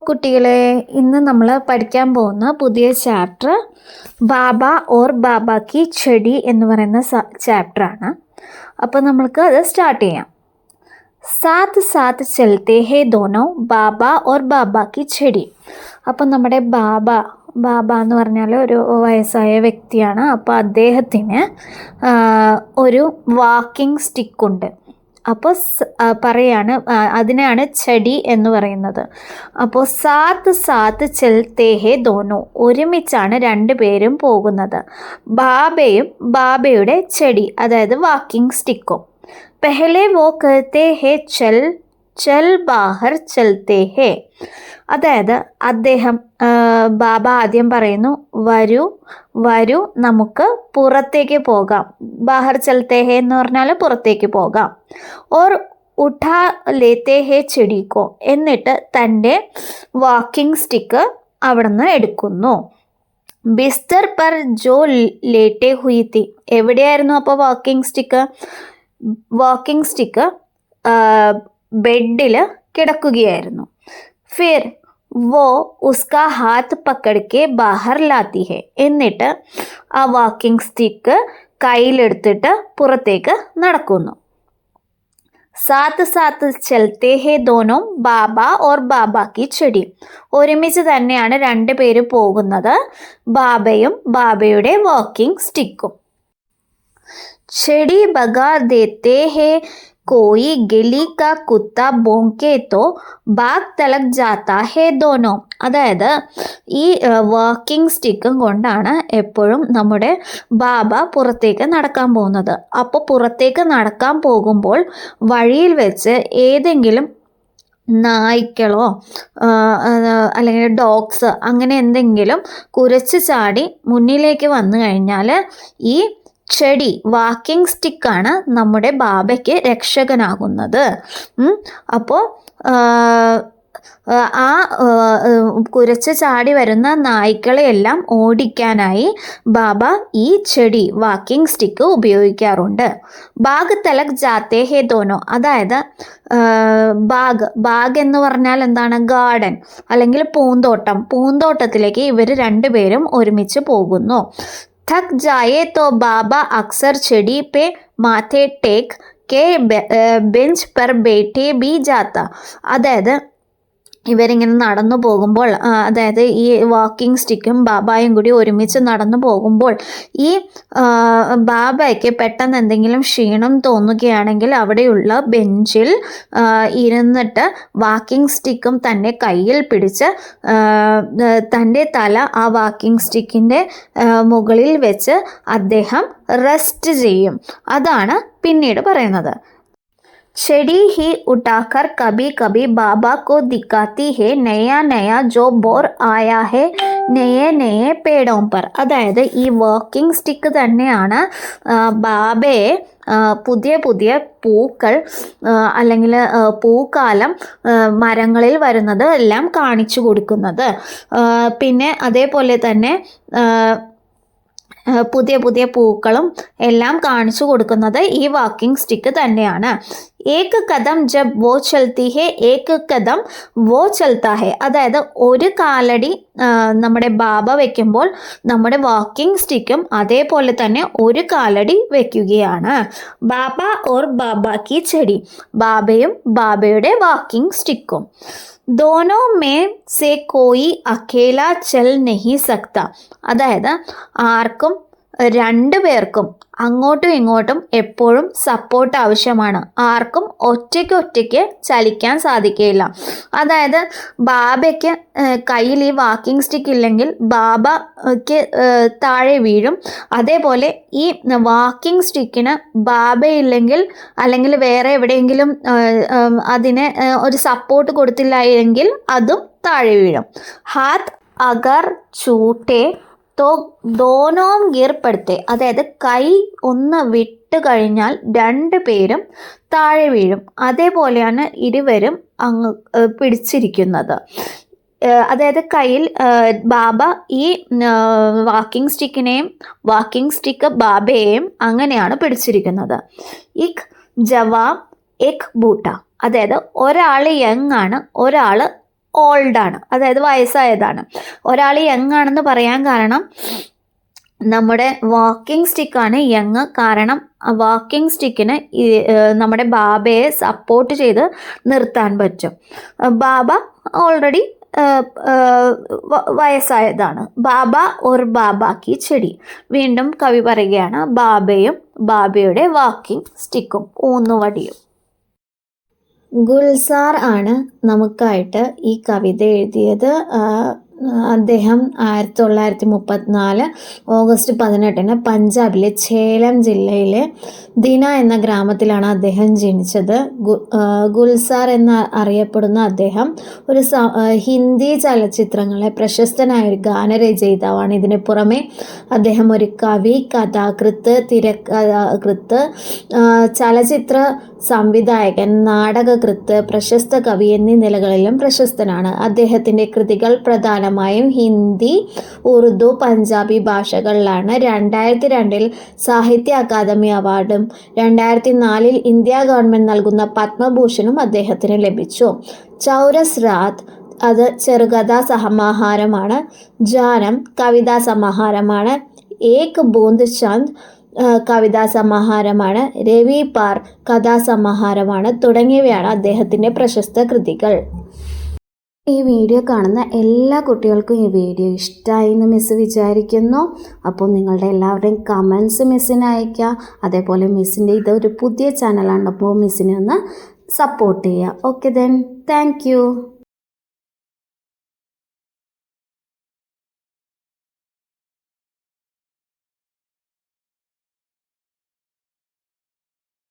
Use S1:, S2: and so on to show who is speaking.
S1: കുട്ടികളെ, ഇന്ന് നമ്മൾ പഠിക്കാൻ പോകുന്ന പുതിയ ചാപ്റ്റർ ബാബ ഓർ ബാബ കി ചെടി എന്ന് പറയുന്ന ചാപ്റ്ററാണ്. അപ്പോൾ നമ്മൾക്ക് അത് സ്റ്റാർട്ട് ചെയ്യാം. സാത്ത് സാത്ത് ചലത്തെ ഹേ ദോനോ ബാബ ഓർ ബാബ കി ചെടി. അപ്പം നമ്മുടെ ബാബ എന്ന് പറഞ്ഞാൽ ഒരു വയസ്സായ വ്യക്തിയാണ്. അപ്പോൾ അദ്ദേഹത്തിന് ഒരു വാക്കിംഗ് സ്റ്റിക്കുണ്ട്. അപ്പോൾ പറയാണ്, അതിനെയാണ് ചെടി എന്ന് പറയുന്നത്. അപ്പോൾ സാത്ത് സാത്ത് ചലത്തെ ഹേ ദോനോ, ഒരുമിച്ചാണ് രണ്ടുപേരും പോകുന്നത്. ബാബയും ബാബയുടെ ചെടി, അതായത് വാക്കിംഗ് സ്റ്റിക്കും. പെഹലെ വോ കഹത്തെ ഹേ ചൽ ചൽ ബാഹർ ചലത്തെ ഹേ, അതായത് അദ്ദേഹം ബാബ ആദ്യം പറയുന്നു, വരൂ വരൂ നമുക്ക് പുറത്തേക്ക് പോകാം. ബാഹർ ചലത്തെ ഹേ എന്ന് പറഞ്ഞാൽ പുറത്തേക്ക് പോകാം. ഓർ ഉഠാ ലേത്തെ ഹേ ചെടിക്കോ, എന്നിട്ട് തൻ്റെ വാക്കിംഗ് സ്റ്റിക്ക് അവിടുന്ന് എടുക്കുന്നു. ബിസ്തർ പർ ജോ ലേറ്റെ ഹുയി തി, എവിടെയായിരുന്നു അപ്പോൾ വാക്കിംഗ് സ്റ്റിക്ക് ബെഡിൽ കിടക്കുകയായിരുന്നു. ഫിർ വോ ഉസ്കാ ഹാത്ത് പക്കടക്കെ ബാഹർ ലാത്തി ഹെ, എന്നിട്ട് ആ വാക്കിംഗ് സ്റ്റിക്ക് കയ്യിലെടുത്തിട്ട് പുറത്തേക്ക് നടക്കുന്നു. സാത്ത് സാത്ത് ചലത്തെ ഹേ ദോനോ ബാബ ഓർ ബാബ കി ചെടി, ഒരുമിച്ച് തന്നെയാണ് രണ്ടുപേരും പോകുന്നത്, ബാബയും ബാബയുടെ വാക്കിംഗ് സ്റ്റിക്കും. ചെടി ബഗാ ദേത്തെ ഹേ कोई ഗലി കാ കുത്ത ഭോങ്കെ തോ ബാഗ് തലക് ജാത്താ ഹേ ദോനോ, അതായത് ഈ വാക്കിംഗ് സ്റ്റിക്കും കൊണ്ടാണ് എപ്പോഴും നമ്മുടെ ബാബ പുറത്തേക്ക് നടക്കാൻ പോകുന്നത്. അപ്പോൾ പുറത്തേക്ക് നടക്കാൻ പോകുമ്പോൾ വഴിയിൽ വെച്ച് ഏതെങ്കിലും നായ്ക്കളോ അല്ലെങ്കിൽ ഡോഗ്സ് അങ്ങനെ എന്തെങ്കിലും കുരച്ച് ചാടി മുന്നിലേക്ക് വന്നു കഴിഞ്ഞാൽ ഈ ചെടി വാക്കിംഗ് സ്റ്റിക്കാണ് നമ്മുടെ ബാബയ്ക്ക് രക്ഷകനാകുന്നത്. അപ്പോൾ ആ കുരച്ച് ചാടി വരുന്ന നായ്ക്കളെയെല്ലാം ഓടിക്കാനായി ബാബ ഈ ചെടി വാക്കിംഗ് സ്റ്റിക്ക് ഉപയോഗിക്കാറുണ്ട്. ബാഗ് തലക് ജാത്തേ ഹേ ദോനോ, അതായത് ബാഗ് എന്ന് പറഞ്ഞാൽ എന്താണ്? ഗാർഡൻ അല്ലെങ്കിൽ പൂന്തോട്ടത്തിലേക്ക് ഇവർ രണ്ടുപേരും ഒരുമിച്ച് പോകുന്നു. थक जाए तो बाबा अक्सर ചെടി पे माथे टेक के बेंच पर बैठे भी जाता, അതായത് ഇവരിങ്ങനെ നടന്നു പോകുമ്പോൾ, അതായത് ഈ വാക്കിംഗ് സ്റ്റിക്കും ബാബായും കൂടി ഒരുമിച്ച് നടന്നു പോകുമ്പോൾ ഈ ബാബയ്ക്ക് പെട്ടെന്ന് എന്തെങ്കിലും ക്ഷീണം തോന്നുകയാണെങ്കിൽ അവിടെയുള്ള ബെഞ്ചിൽ ഇരുന്നിട്ട് വാക്കിംഗ് സ്റ്റിക്കും തന്നെ കയ്യിൽ പിടിച്ച് തൻ്റെ തല ആ വാക്കിംഗ് സ്റ്റിക്കിൻ്റെ മുകളിൽ വെച്ച് അദ്ദേഹം റെസ്റ്റ് ചെയ്യും. അതാണ് പിന്നീട് പറയുന്നത്. ചെടി ही उठाकर कभी कभी बाबा को दिखाती है नया नया जो बोर आया है नए नए पेड़ों पर, അതായത് ഈ വാക്കിംഗ് സ്റ്റിക്ക് തന്നെയാണ് ബാബയെ പുതിയ പുതിയ പൂക്കൾ അല്ലെങ്കിൽ പൂക്കാലം മരങ്ങളിൽ വരുന്നത് എല്ലാം കാണിച്ചു കൊടുക്കുന്നത്. പിന്നെ അതേപോലെ തന്നെ പുതിയ പുതിയ പൂക്കളും എല്ലാം കാണിച്ചു കൊടുക്കുന്നത് ഈ വാക്കിംഗ് സ്റ്റിക്ക് തന്നെയാണ്. ഏക് കദം ജബ് വോ ചൽത്തി ഹേ ഏക് കദം വോ ചൽത്താ ഹേ, അതായത് ഒരു കാലടി നമ്മുടെ ബാബ വയ്ക്കുമ്പോൾ നമ്മുടെ വാക്കിംഗ് സ്റ്റിക്കും അതേപോലെ തന്നെ ഒരു കാലടി വയ്ക്കുകയാണ്. ബാബ ഓർ ബാബ കി ചെടി, ബാബയും ബാബയുടെ വാക്കിംഗ് സ്റ്റിക്കും. दोनों में से कोई अकेला चल नहीं सकता, അതായത് ആർക്കും രണ്ടുപേർക്കും അങ്ങോട്ടും ഇങ്ങോട്ടും എപ്പോഴും സപ്പോർട്ട് ആവശ്യമാണ്. ആർക്കും ഒറ്റയ്ക്ക് ചലിക്കാൻ സാധിക്കുകയില്ല. അതായത് ബാബയ്ക്ക് കയ്യിൽ ഈ വാക്കിംഗ് സ്റ്റിക്ക് ഇല്ലെങ്കിൽ ബാബയ്ക്ക് താഴെ വീഴും. അതേപോലെ ഈ വാക്കിംഗ് സ്റ്റിക്കിന് ബാബയില്ലെങ്കിൽ അല്ലെങ്കിൽ വേറെ എവിടെയെങ്കിലും അതിന് ഒരു സപ്പോർട്ട് കൊടുത്തില്ല എങ്കിൽ അതും താഴെ വീഴും. ഹാത്ത് അഗർ ചൂട്ടെ തോ ദോനോം ഗിർപ്പെടുത്തെ, അതായത് കൈ ഒന്ന് വിട്ട് കഴിഞ്ഞാൽ രണ്ടു പേരും താഴെ വീഴും. അതേപോലെയാണ് ഇരുവരും അങ്ങ് പിടിച്ചിരിക്കുന്നത്. അതായത് കയ്യിൽ ബാബ ഈ വാക്കിംഗ് സ്റ്റിക്കിനെയും വാക്കിംഗ് സ്റ്റിക്ക് ബാബയെയും അങ്ങനെയാണ് പിടിച്ചിരിക്കുന്നത്. ജവാം എക് ബൂട്ട, അതായത് ഒരാൾ യങ് ആണ്, ഒരാൾ ഓൾഡാണ്, അതായത് വയസ്സായതാണ്. ഒരാൾ യങ് ആണെന്ന് പറയാൻ കാരണം നമ്മുടെ വാക്കിംഗ് സ്റ്റിക്കാണ് യങ്. കാരണം വാക്കിംഗ് സ്റ്റിക്കിന് നമ്മുടെ ബാബയെ സപ്പോർട്ട് ചെയ്ത് നിർത്താൻ പറ്റും. ബാബ ഓൾറെഡി വയസ്സായതാണ്. ബാബ ഓർ ബാബ കി ചെടി. വീണ്ടും കവി പറയുകയാണ്, ബാബയും ബാബയുടെ വാക്കിംഗ് സ്റ്റിക്കും ഊന്നുവടിയും. ഗുൽസാർ ആണ് നമുക്കായിട്ട് ഈ കവിത എഴുതിയത്. അദ്ദേഹം 1934 ഓഗസ്റ്റ് 18 പഞ്ചാബിലെ ഛേലം ജില്ലയിലെ ദിന എന്ന ഗ്രാമത്തിലാണ് അദ്ദേഹം ജനിച്ചത്. ഗുൽസാർ എന്ന് അറിയപ്പെടുന്ന അദ്ദേഹം ഒരു ഹിന്ദി ചലച്ചിത്രങ്ങളെ പ്രശസ്തനായ ഒരു ഗാനരചയിതാവാണ്. ഇതിന് പുറമെ അദ്ദേഹം ഒരു കവി, കഥാകൃത്ത്, തിരക്കഥാകൃത്ത്, ചലച്ചിത്ര സംവിധായകൻ, നാടകകൃത്ത്, പ്രശസ്ത കവി എന്നീ നിലകളിലും പ്രശസ്തനാണ്. അദ്ദേഹത്തിൻ്റെ കൃതികൾ പ്രധാനമായും ഹിന്ദി, ഉറുദു, പഞ്ചാബി ഭാഷകളിലാണ്. 2002 സാഹിത്യ അക്കാദമി അവാർഡും 2004 ഇന്ത്യ ഗവൺമെൻറ് നൽകുന്ന പത്മഭൂഷണും അദ്ദേഹത്തിന് ലഭിച്ചു. ചൗരസ് രാത് അത് ചെറുകഥാ സമാഹാരമാണ്. ജാനം കവിതാ സമാഹാരമാണ്. ഏക് ബൂന്ദ് ചന്ദ് കവിതാ സമാഹാരമാണ്. രവി പാർ കഥാസമാഹാരമാണ്. തുടങ്ങിയവയാണ് അദ്ദേഹത്തിൻ്റെ പ്രശസ്ത കൃതികൾ. ഈ വീഡിയോ കാണുന്ന എല്ലാ കുട്ടികൾക്കും ഈ വീഡിയോ ഇഷ്ടമായി എന്ന് മിസ് വിചാരിക്കുന്നു. അപ്പോൾ നിങ്ങളുടെ എല്ലാവരുടെയും കമൻസ് മിസ്സിന് അയയ്ക്കുക. അതേപോലെ മിസ്സിൻ്റെ ഇതൊരു പുതിയ ചാനലാണ്, അപ്പോൾ മിസ്സിനെ ഒന്ന് സപ്പോർട്ട് ചെയ്യുക. Okay then, thank you.